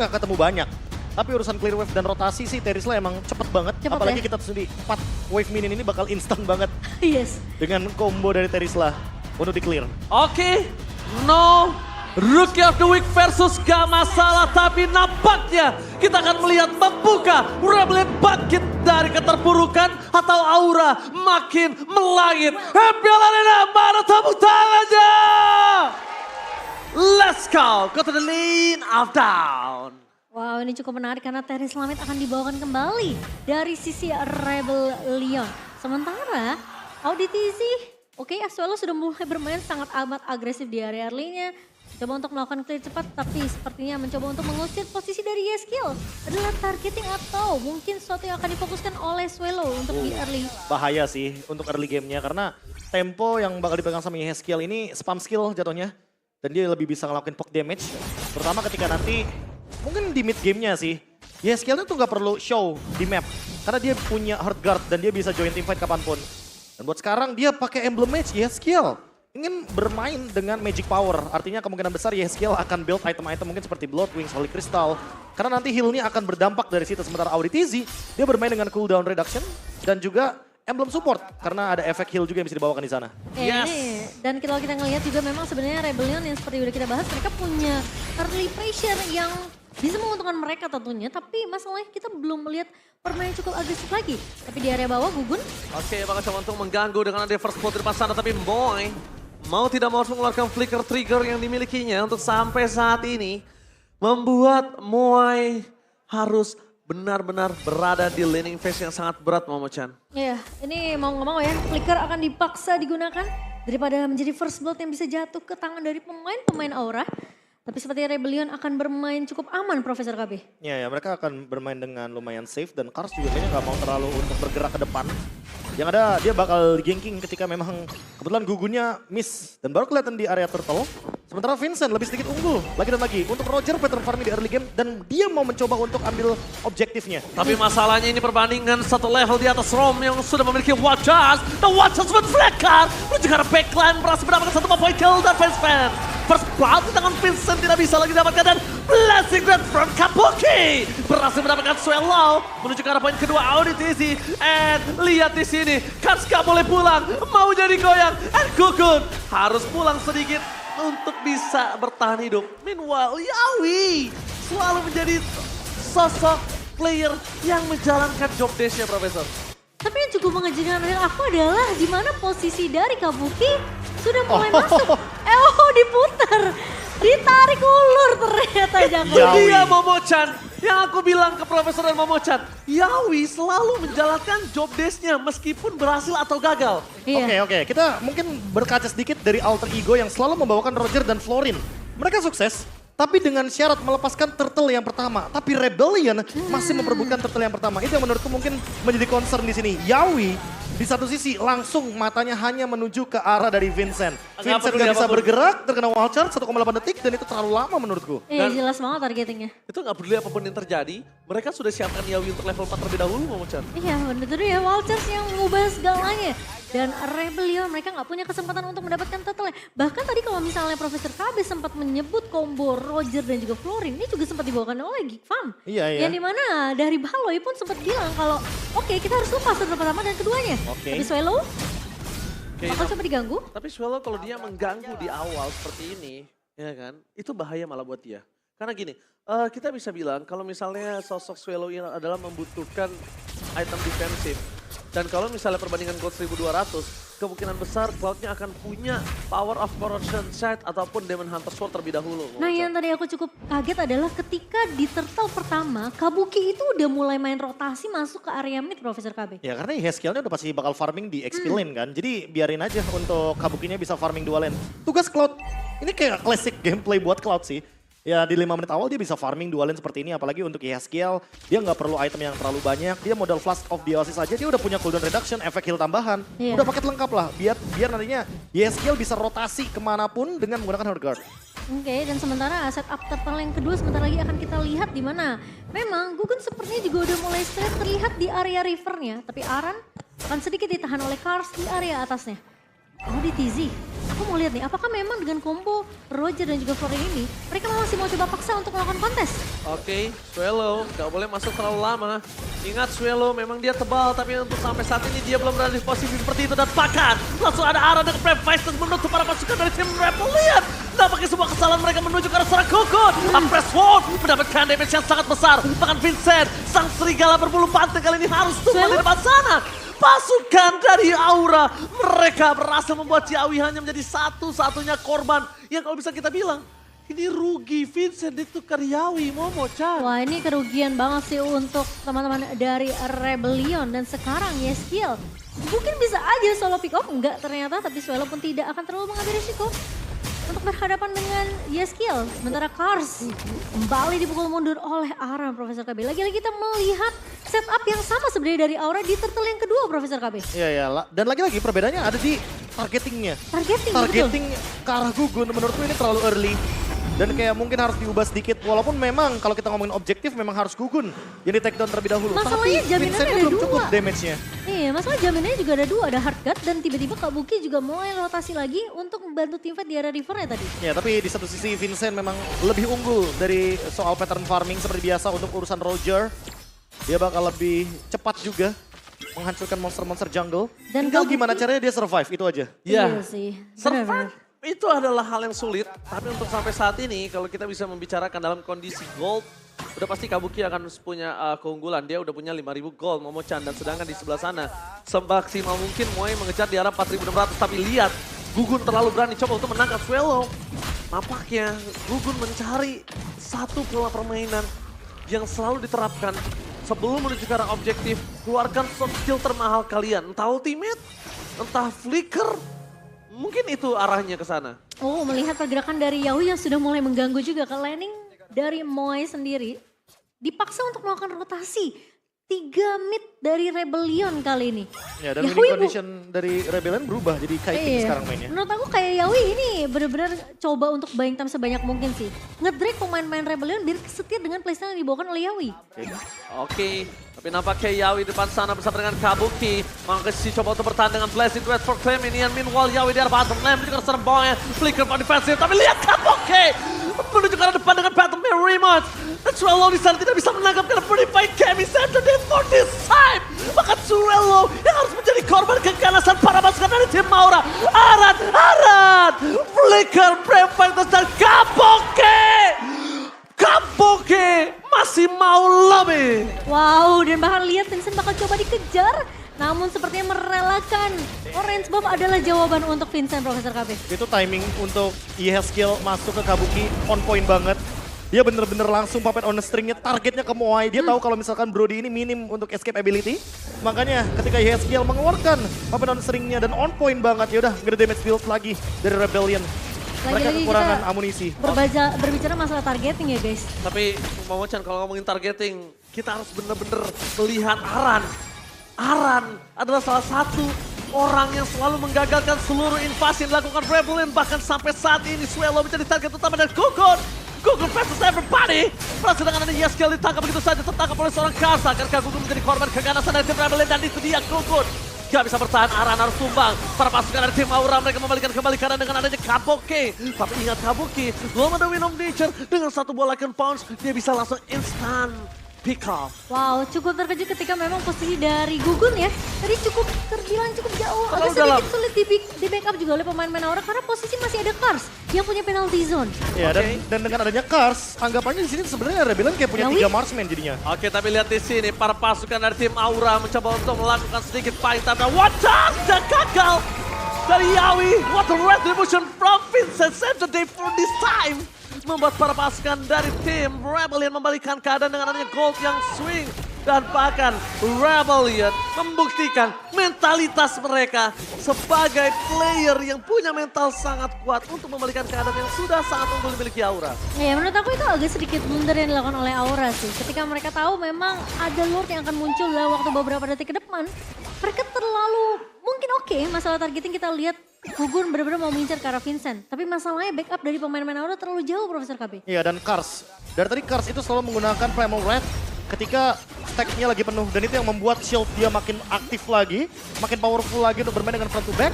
nggak ketemu banyak. Tapi urusan clear wave dan rotasi sih Terisla emang cepet banget. Cepet Apalagi ya? kita sendiri 4 wave minion ini bakal instan banget Yes. dengan combo dari Terisla untuk di clear. Oke, no Rookie of the Week versus gak masalah, tapi nampaknya kita akan melihat membuka Rebellion bangkit dari keterpurukan atau aura makin melangit. Happy Arena, mana tepuk tangannya? Let's go to the lane of down. Wow, ini cukup menarik karena Teris Lamit akan dibawakan kembali dari sisi Rebellion. Sementara Auditz, oke, Asuelo sudah mulai bermain sangat amat agresif di area early-nya. Coba untuk melakukan clear cepat, tapi sepertinya mencoba untuk mengusir posisi dari Yeskiel. Adalah targeting atau mungkin sesuatu yang akan difokuskan oleh Suelo untuk di early. Bahaya sih untuk early gamenya karena tempo yang bakal dipegang sama Yeskiel ini spam skill jatuhnya. Dan dia lebih bisa ngelakuin poke damage. Terutama ketika nanti mungkin di mid gamenya sih. Yeskiel tuh nggak perlu show di map. Karena dia punya hard guard dan dia bisa join teamfight kapanpun. Dan buat sekarang dia pakai emblem mage Yeskiel. Ingin bermain dengan magic power. Artinya kemungkinan besar Yeskiel akan build item-item mungkin seperti Blood Wings, Holy Crystal. Karena nanti heal-nya akan berdampak dari situ. Sementara Auditz dia bermain dengan cooldown reduction dan juga emblem support. Karena ada efek heal juga yang bisa dibawakan di sana. Yes. Ini, dan kalau kita ngelihat juga memang sebenarnya Rebellion yang seperti udah kita bahas, mereka punya early pressure yang bisa menguntungkan mereka tentunya. Tapi masalahnya kita belum melihat permainan cukup agresif lagi. Tapi di area bawah Gugun. Oke, bakal coba untuk mengganggu dengan ada first blood di depan sana, tapi Boy mau tidak mau harus mengeluarkan flicker trigger yang dimilikinya untuk sampai saat ini membuat Moai harus benar-benar berada di laning phase yang sangat berat, Momo-chan. Ya, ini mau nggak mau ya, flicker akan dipaksa digunakan daripada menjadi first blood yang bisa jatuh ke tangan dari pemain-pemain Aura. Tapi seperti Rebellion akan bermain cukup aman, Profesor KB. Ya, mereka akan bermain dengan lumayan safe dan Kars juga kayaknya nggak mau terlalu untuk bergerak ke depan. Yang ada dia bakal ganking ketika memang kebetulan gugunnya miss dan baru kelihatan di area turtle. Sementara Vincent lebih sedikit unggul lagi dan lagi untuk Roger pattern farming di early game dan dia mau mencoba untuk ambil objektifnya. Tapi masalahnya ini perbandingan satu level di atas Rom yang sudah memiliki Watchers. Dan Watchers menflekan menuju ke arah backline berhasil mendapatkan satu point kill dan Vincent. First blood di tangan Vincent tidak bisa lagi dapatkan dan blessing red from Kabuki. Berhasil mendapatkan Swallow menuju ke arah poin kedua Auditz. And lihat di sini, Kars gak boleh pulang, mau jadi goyang. And Gugun harus pulang sedikit untuk bisa bertahan hidup. Meanwhile, Yawi selalu menjadi sosok player yang menjalankan job desk-nya, Profesor. Tapi yang cukup mengejutkan dari aku adalah di mana posisi dari Kabuki sudah mulai masuk. Diputar. Ditarik ulur ternyata Jago. Itu dia Momo-chan. Yang aku bilang ke Profesor dan Momo-chan. Yawi selalu menjalankan job desk-nya meskipun berhasil atau gagal. Iya. Oke, kita mungkin berkaca sedikit dari alter ego yang selalu membawakan Roger dan Florin. Mereka sukses, tapi dengan syarat melepaskan turtle yang pertama. Tapi Rebellion masih memperebutkan turtle yang pertama. Itu yang menurutku mungkin menjadi concern di sini. Yawi di satu sisi langsung matanya hanya menuju ke arah dari Vincent. Vincent gak bisa bergerak, terkena wall charge 1,8 detik dan itu terlalu lama menurutku. Iya jelas banget targetingnya. Itu nggak peduli apapun yang terjadi, mereka sudah siapkan Yawi untuk level 4 terlebih dahulu, Momo-chan. Iya bener itu ya, Walters yang mengubah segalanya. Dan Rebellion mereka nggak punya kesempatan untuk mendapatkan turtle. Bahkan tadi kalau misalnya Profesor KB sempat menyebut combo Roger dan juga Florin, ini juga sempat dibawakan oleh Geek Farm. Iya. Yang dimana dari Baloy pun sempat bilang kalau oke, kita harus lepas turtle pertama dan keduanya. Oke. Tapi Swallow Oke, bakal coba diganggu. tapi Swallow kalau dia mengganggu di awal seperti ini, ya kan, itu bahaya malah buat dia. Karena gini, kita bisa bilang kalau misalnya sosok Swallow ini adalah membutuhkan item defensif. Dan kalau misalnya perbandingan Gold 1200, kemungkinan besar Cloud-nya akan punya Power of Corruption Sight ataupun Demon Hunter Sword terlebih dahulu. Nah yang tadi aku cukup kaget adalah ketika di turtle pertama, Kabuki itu udah mulai main rotasi masuk ke area mid, Profesor KB. Ya karena Yeskielnya udah pasti bakal farming di XP lane kan. Jadi biarin aja untuk Kabukinya bisa farming dual lane. Tugas Cloud, ini kayak classic gameplay buat Cloud sih. Ya di 5 menit awal dia bisa farming dual lane seperti ini. Apalagi untuk Yeskiel, dia nggak perlu item yang terlalu banyak. Dia modal Flask of the Oasis aja, dia udah punya cooldown reduction, efek heal tambahan. Iya. Udah paket lengkap lah, biar nantinya Yeskiel bisa rotasi kemanapun dengan menggunakan hard guard. Oke, dan sementara setup turtle yang kedua sebentar lagi akan kita lihat di mana. Memang Gugun sepertinya juga udah mulai straight terlihat di area rivernya. Tapi Aran akan sedikit ditahan oleh Kars di area atasnya. Auditz aku mau lihat nih, apakah memang dengan combo Roger dan juga Foreign ini, mereka masih mau coba paksa untuk melakukan kontes? Oke, Swallow nggak boleh masuk terlalu lama. Ingat Swallow memang dia tebal, tapi untuk sampai saat ini dia belum berada di posisi seperti itu. Dan bahkan langsung ada arah dengan Brave Fighters menutup para pasukan dari tim Rebellion. Nampaknya sebuah kesalahan mereka menuju ke arah seorang Gugun. Press Sword mendapatkan damage yang sangat besar. Bahkan Vincent, sang serigala berbulu pantai kali ini harus tumbang di depan sana. Pasukan dari Aura, mereka berhasil membuat Yawi hanya menjadi satu-satunya korban. Yang kalau bisa kita bilang, ini rugi Vincent ditukar Yawi, Momo-chan. Wah ini kerugian banget sih untuk teman-teman dari Rebellion. Dan sekarang Yeskiel mungkin bisa aja solo pick off, enggak ternyata. Tapi Swallow pun tidak akan terlalu mengambil risiko untuk berhadapan dengan Yeskiel. Sementara Kars kembali dipukul mundur oleh Aram, Profesor KB. Lagi-lagi kita melihat setup yang sama sebenarnya dari Aura di turtle yang kedua, Profesor KB. Iya, iya. Dan lagi-lagi perbedaannya ada di targetingnya. Targeting, Targeting ke arah Gugun menurutku ini terlalu early. Dan kayak mungkin harus diubah sedikit. Walaupun memang kalau kita ngomongin objektif memang harus Gugun yang di take down terlebih dahulu. Masalahnya Tapi jaminannya Vincentnya ada belum cukup dua. damage-nya. Iya, masalah jaminannya juga ada dua, ada Hardcut dan tiba-tiba Kabuki juga mulai rotasi lagi untuk membantu teamfight di area rivernya tadi. Ya, tapi di satu sisi Vincent memang lebih unggul dari soal pattern farming seperti biasa untuk urusan Roger. Dia bakal lebih cepat juga menghancurkan monster-monster jungle. Dan Tinggal Kabuki- gimana caranya dia survive, itu aja. Iya sih, benar-benar. Survive itu adalah hal yang sulit, tapi untuk sampai saat ini kalau kita bisa membicarakan dalam kondisi gold, udah pasti Kabuki akan punya keunggulan. Dia udah punya 5.000 gold, Momo-chan, dan sedangkan di sebelah sana semaksimal mungkin Moe mengejar di arah 4.600, tapi lihat Gugun terlalu berani coba untuk menangkap Swallow. Nampaknya Gugun mencari satu pola permainan yang selalu diterapkan sebelum menuju ke arah objektif. Keluarkan soft skill termahal kalian, entah ultimate, entah flicker. Mungkin itu arahnya ke sana. Oh, melihat pergerakan dari Yawi yang sudah mulai mengganggu juga ke laning dari Moe sendiri. Dipaksa untuk melakukan rotasi. 3 mid dari Rebellion kali ini. Ya, dan Yawi winning condition dari Rebellion berubah jadi kiting sekarang mainnya. Menurut aku kayak Yawi ini benar-benar coba untuk buying time sebanyak mungkin sih. Ngedrag pemain-pemain Rebellion biar setir dengan playstyle yang dibawakan oleh Yawi. Oke, tapi nampaknya Yawi di depan sana bersama dengan Kabuki. Mangkesi coba untuk bertahan dengan Blessing West for claim ini. Meanwhile Yawi di arah bottom lane menuju ke serang bawahnya. Flicker for defensive, tapi lihat Kabuki menuju ke arah depan dengan Battle Mirror Rematch. Dan Swallow di sana tidak bisa menangkap karena Purify Kemi Center dan for this time. Bahkan Swallow yang harus menjadi korban keganasan para pasukan dari tim Aura. Arat, Flicker, Brave Fighters dan Kabuki masih mau lebih. Wow, dan bahkan lihat Vincent bakal coba dikejar. Namun sepertinya merelakan Orange Buff adalah jawaban untuk Vincent, Profesor KB. Itu timing untuk Yeskiel masuk ke Kabuki on point banget. Dia bener-bener langsung puppet on the stringnya, targetnya ke Moai. Dia tahu kalau misalkan Brody ini minim untuk escape ability. Makanya ketika Yeskiel mengeluarkan puppet on the stringnya dan on point banget, ya udah nggak ada damage build lagi dari Rebellion. Mereka Lagi-lagi kekurangan kita amunisi. berbicara masalah targeting ya guys. Tapi Momo-chan kalau ngomongin targeting, kita harus bener-bener melihat Aran. Aran adalah salah satu orang yang selalu menggagalkan seluruh invasi yang dilakukan Rebellion. Bahkan sampai saat ini Swallow menjadi target utama dari Gugun. Gugun versus everybody. Sedangkan ada Yeskiel ditangkap begitu saja, tertangkap oleh seorang Karsa. Karena Gugun menjadi korban keganasan dari tim Rebellion dan itu dia Gugun. Gak bisa bertahan, Aran harus tumbang. Para pasukan dari tim Aura mereka membalikan kembali keadaan dengan adanya Kabuki. Tapi ingat Kabuki, belum ada Wind of Nature. Dengan satu bola Icon Pounce, dia bisa langsung instant pick off. Wow, cukup terkejut ketika memang posisi dari Gugun ya. Tadi cukup terbilang cukup jauh. Terlalu Agak dalam. sedikit sulit di backup juga oleh pemain-pemain Aura karena posisi masih ada Kars yang punya penalty zone. Ya, Oke. dan dengan adanya Kars, anggapannya di sini sebenarnya Rebellion kayak punya Yawi? 3 marksman jadinya. Oke, tapi lihat di sini para pasukan dari tim Aura mencoba untuk melakukan sedikit fight tapi wajah dan gagal dari Yawi. What a retribution from Vincent Saturday for this time. Membuat para pasukan dari tim Rebellion membalikan keadaan dengan adanya gold yang swing. Dan bahkan Rebellion membuktikan mentalitas mereka sebagai player yang punya mental sangat kuat untuk membalikan keadaan yang sudah sangat unggul dimiliki Aura. Ya menurut aku itu agak sedikit blunder yang dilakukan oleh Aura sih. Ketika mereka tahu memang ada Lord yang akan muncul dalam waktu beberapa detik ke depan. Mereka terlalu mungkin oke masalah targeting kita lihat Gugun benar-benar mau mengincar ke arah Vincent. Tapi masalahnya backup dari pemain-pemain Aura terlalu jauh, Profesor KB. Iya, dan Kars. Dari tadi Kars itu selalu menggunakan Primal Red ketika stacknya lagi penuh. Dan itu yang membuat shield dia makin aktif lagi, makin powerful lagi untuk bermain dengan front to back.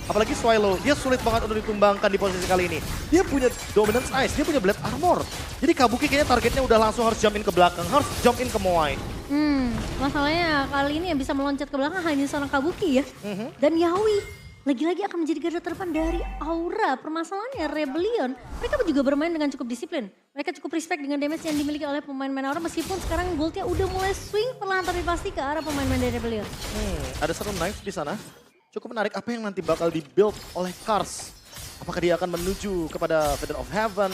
Apalagi Swallow, dia sulit banget untuk ditumbangkan di posisi kali ini. Dia punya Dominance Ice, dia punya Blade Armor. Jadi Kabuki kayaknya targetnya udah langsung harus jump in ke belakang, harus jump in ke Moai. Masalahnya kali ini yang bisa meloncat ke belakang hanya seorang Kabuki ya. Dan Yawi lagi-lagi akan menjadi garda terdepan dari Aura. Permasalahannya Rebellion, mereka juga bermain dengan cukup disiplin. Mereka cukup respect dengan damage yang dimiliki oleh pemain-pemain Aura meskipun sekarang goldnya udah mulai swing perlahan tapi pasti ke arah pemain-pemain dari Rebellion. Ada satu knife di sana. Cukup menarik apa yang nanti bakal di-build oleh Kars. Apakah dia akan menuju kepada Feather of Heaven?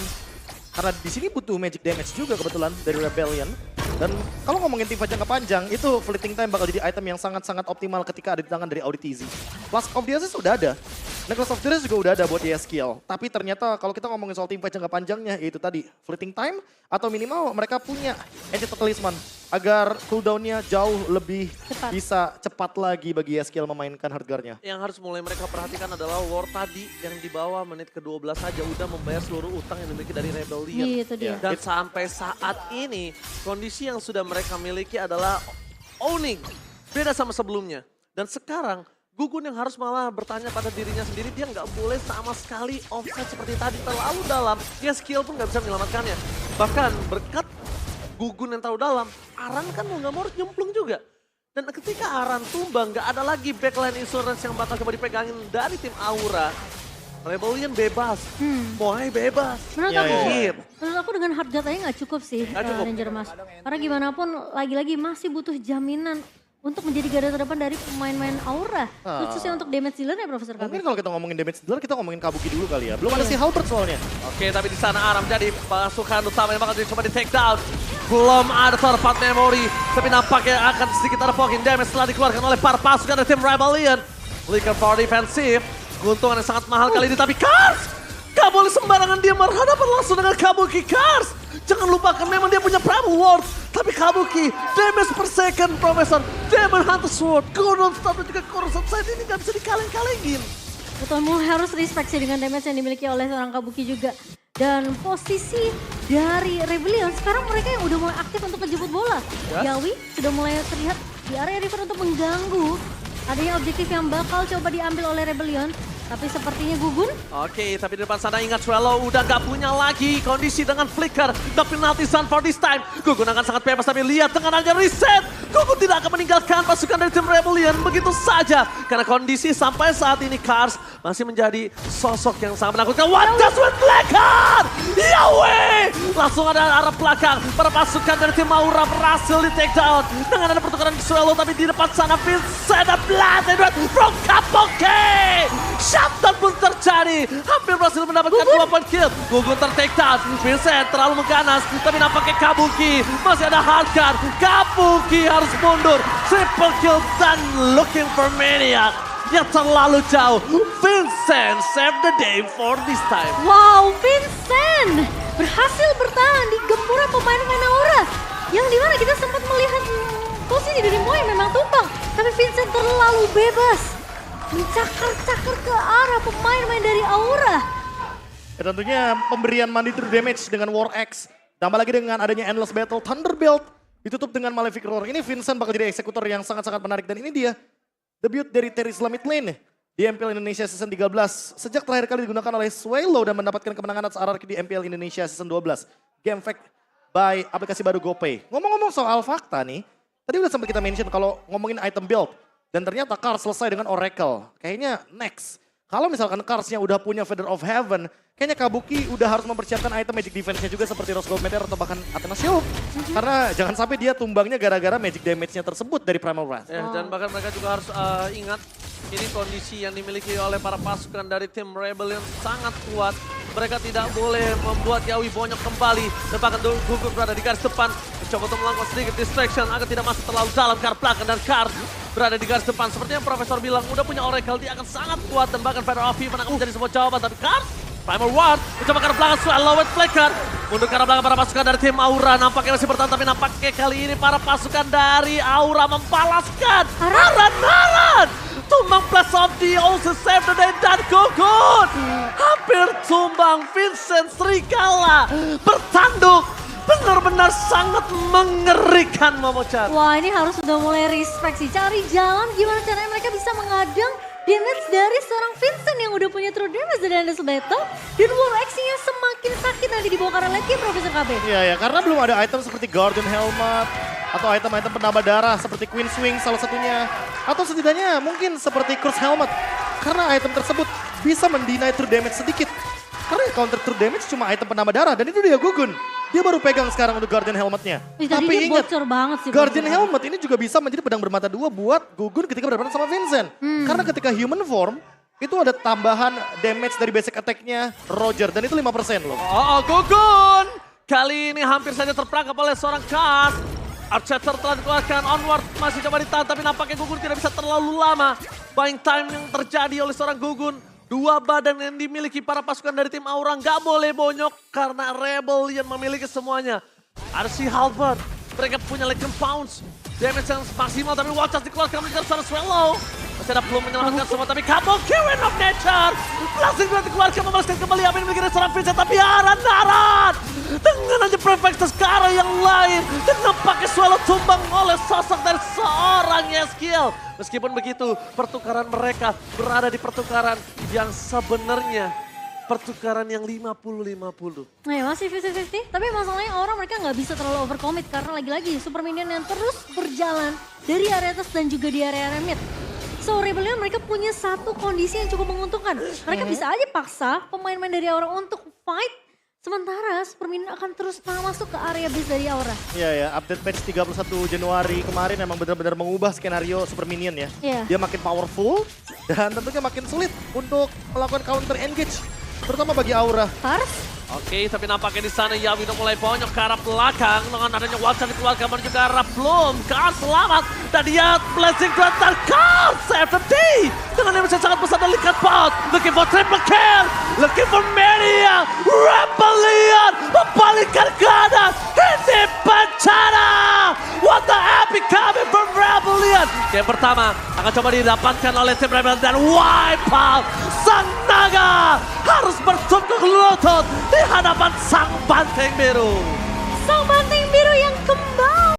Karena di sini butuh magic damage juga kebetulan dari Rebellion. Dan kalau ngomongin teamfight jangka panjang, itu Fleeting Time bakal jadi item yang sangat-sangat optimal ketika ada di tangan dari Auditizi. Flask of the Aces udah ada. Necklace of the Aces juga udah ada buat ESKL. Tapi ternyata kalau kita ngomongin soal teamfight jangka panjangnya, yaitu tadi Fleeting Time atau minimal mereka punya Enchanted Talisman agar cooldown-nya jauh lebih bisa cepat lagi bagi ESKL memainkan Hardguard-nya. Yang harus mulai mereka perhatikan adalah war tadi yang di bawah menit ke-12 saja udah membayar seluruh utang yang dimiliki dari Rebellion. Itu dia. Dan sampai saat ini kondisi yang sudah mereka miliki adalah owning. Beda sama sebelumnya. Dan sekarang Gugun yang harus malah bertanya pada dirinya sendiri, dia nggak boleh sama sekali offset seperti tadi terlalu dalam. Dia skill pun nggak bisa menyelamatkannya. Bahkan berkat Gugun yang terlalu dalam, Aran kan mau nggak mau harus nyemplung juga. Dan ketika Aran tumbang, nggak ada lagi backline insurance yang bakal coba dipegangin dari tim Aura. Rebellion bebas, Moai bebas. Menurut aku dengan Hardguard aja nggak cukup sih Ranger Mas. Karena gimana pun lagi-lagi masih butuh jaminan untuk menjadi garda terdepan dari pemain-pemain Aura. Khususnya untuk damage dealer ya Profesor Kabi. Mungkin kalau kita ngomongin damage dealer, kita ngomongin Kabuki dulu kali ya. Belum ada si Halberd soalnya. Oke, tapi di sana Aram jadi pasukan utama yang bakal dicoba di take down. Belum ada tempat memory, tapi nampaknya akan sedikit ada poking damage setelah dikeluarkan oleh para pasukan dari tim Rebellion. Flicker for defensif, keuntungan yang sangat mahal kali ini, tapi Kars! Gak boleh sembarangan dia berhadapan langsung dengan Kabuki. Kars! Jangan lupakan memang dia punya Primal Ward, tapi Kabuki, damage per second, Profesor, Demon Hunter Sword, Cooldown Stop dan juga Corruption Side ini gak bisa dikaleng-kalengin. Betul, mulai harus respect sih dengan damage yang dimiliki oleh seorang Kabuki juga. Dan posisi dari Rebellion, sekarang mereka yang udah mulai aktif untuk menjemput bola. Yawi sudah mulai terlihat di area river untuk mengganggu adanya objektif yang bakal coba diambil oleh Rebellion. Tapi sepertinya Gugun. Oke, tapi di depan sana ingat Swallow udah gak punya lagi kondisi dengan Flicker. The penalty zone for this time. Gugun akan sangat bebas, tapi lihat dengan adanya reset. Gugun tidak akan meninggalkan pasukan dari tim Rebellion begitu saja. Karena kondisi sampai saat ini Kars masih menjadi sosok yang sangat menakutkan. What does with Flicker? Yahweh! Langsung ada arah belakang. Para pasukan dari tim Aura berhasil di take down. Dengan ada pertukaran Swallow, tapi di depan sana Vincent Blood from Kabuki. Shutdown pun terjadi, hampir berhasil mendapatkan 2 point kill. Gugun ter-take down, Vincent terlalu mengganas, tapi nampaknya Kabuki masih ada hardguard. Kabuki harus mundur, triple kill dan looking for Maniac yang terlalu jauh. Vincent save the day for this time. Wow, Vincent berhasil bertahan di gempuran pemain-pemain Aura. Yang dimana kita sempat melihat posisi dari Moai memang tumbang, tapi Vincent terlalu bebas mencakar-cakar ke arah pemain-pemain dari Aura. Ya, tentunya pemberian money through damage dengan War Axe. Tambah lagi dengan adanya Endless Battle, Thunderbolt. Ditutup dengan Malefic Roar. Ini Vincent bakal jadi eksekutor yang sangat-sangat menarik. Dan ini dia debut dari Terizla mid lane di MPL Indonesia Season 13. Sejak terakhir kali digunakan oleh Swallow dan mendapatkan kemenangan atas RRQ di MPL Indonesia Season 12. Game Fact by aplikasi baru GoPay. Ngomong-ngomong soal fakta nih, tadi udah sempat kita mention kalau ngomongin item build. Dan ternyata Kars selesai dengan Oracle. Kayaknya next. Kalau misalkan Karsnya udah punya Feather of Heaven, kayaknya Kabuki udah harus mempersiapkan item magic defense-nya juga seperti Rose Gold Meteor atau bahkan Athena Shield. Karena jangan sampai dia tumbangnya gara-gara magic damage-nya tersebut dari Primal Wrath. Dan bahkan mereka juga harus ingat, ini kondisi yang dimiliki oleh para pasukan dari tim Rebellion sangat kuat. Mereka tidak boleh membuat Yawi bonyok kembali. Dan bahkan Gugun berada di garis depan. Mencoba untuk melakukan sedikit distraction agar tidak masuk terlalu dalam ke arah belakang. Dan Kars berada di garis depan. Seperti yang Profesor bilang, udah punya Oracle, dia akan sangat kuat. Dan bahkan Feather of Heaven akan menjadi sebuah jawaban. Tapi Kars, Primal Ward, mencoba ke arah belakang, Swallow with Flicker. Mundur ke arah belakang para pasukan dari tim Aura. Nampaknya masih bertahan, tapi nampaknya kali ini para pasukan dari Aura membalaskan. Aran! Tumbang plus of the also save the day dan Gugun. Hampir tumbang Vincent Serigala. Bertanduk. Benar-benar sangat mengerikan Momochan. Wah, ini harus sudah mulai respect sih. Cari jalan gimana caranya mereka bisa mengadang damage dari seorang Vincent yang udah punya true damage dari Endless Battle. Dan War X-nya semakin sakit nanti dibawa karena late game Profesor KB. Iya ya, karena belum ada item seperti Guardian Helmet atau item-item penambah darah seperti Queen Swing salah satunya. Atau setidaknya mungkin seperti Curse Helmet. Karena item tersebut bisa mendinai true damage sedikit. Karena counter true damage cuma item penambah darah dan itu dia Gugun. Dia baru pegang sekarang untuk Guardian Helmetnya. Tadi Tapi dia ingat, bocor banget sih. Guardian bocor. Helmet ini juga bisa menjadi pedang bermata dua buat Gugun ketika berhadapan sama Vincent. Karena ketika human form, itu ada tambahan damage dari basic attack-nya Roger. Dan itu 5% loh. Oh, Gugun! Kali ini hampir saja terperangkap oleh seorang Kars. Archer telah dikeluarkan, Onward masih coba ditahan, tapi nampaknya Gugun tidak bisa terlalu lama. Buying time yang terjadi oleh seorang Gugun. Dua badan yang dimiliki para pasukan dari tim Aura nggak boleh bonyok karena Rebellion memiliki semuanya. Ada si Halberd, mereka punya Legion Pounce. Damage yang maksimal tapi Watchers dikeluarkan mengejar seorang Swallow. Masih ada belum menyelamatkan semua tapi Kabuki Wind of Nature. Blasting Blade dikeluarkan membalaskan kembali apa yang dimiliki seorang Vincent tapi Aran. Dengan aja Prefectus ke arah yang lain. Dan nampaknya Swallow tumbang oleh sosok dari seorang Yeskiel. Meskipun begitu, pertukaran mereka berada di pertukaran yang sebenarnya pertukaran yang 50-50. Nah ya masih 50-50, tapi masalahnya orang mereka nggak bisa terlalu overcommit karena lagi-lagi Super Minion yang terus berjalan dari area atas dan juga di area mid. So Rebellion mereka punya satu kondisi yang cukup menguntungkan. Mereka bisa aja paksa pemain-pemain dari Aura untuk fight. Sementara Super Minion akan terus masuk ke area base dari Aura. Iya ya, update patch 31 Januari kemarin emang benar-benar mengubah skenario Super Minion ya. Iya. Dia makin powerful dan tentunya makin sulit untuk melakukan counter engage. Terutama bagi Aura. Kars? Oke, tapi nampaknya di sana Yawi udah mulai bonyok ke arah belakang dengan adanya Watcher dikeluarkan menuju ke arah Bloom. Kars selamat dan dia blessing dan Kars save the day dengan damage yang sangat besar dari Likat Pot. Looking for triple kill, looking for Mania. Rebellion membalikkan keadaan. Ini bencana. What the epic coming from Rebellion. Game pertama akan coba didapatkan oleh tim Rebellion dan wipe out. Sang naga harus bertukuk lutut di hadapan sang banteng biru. Sang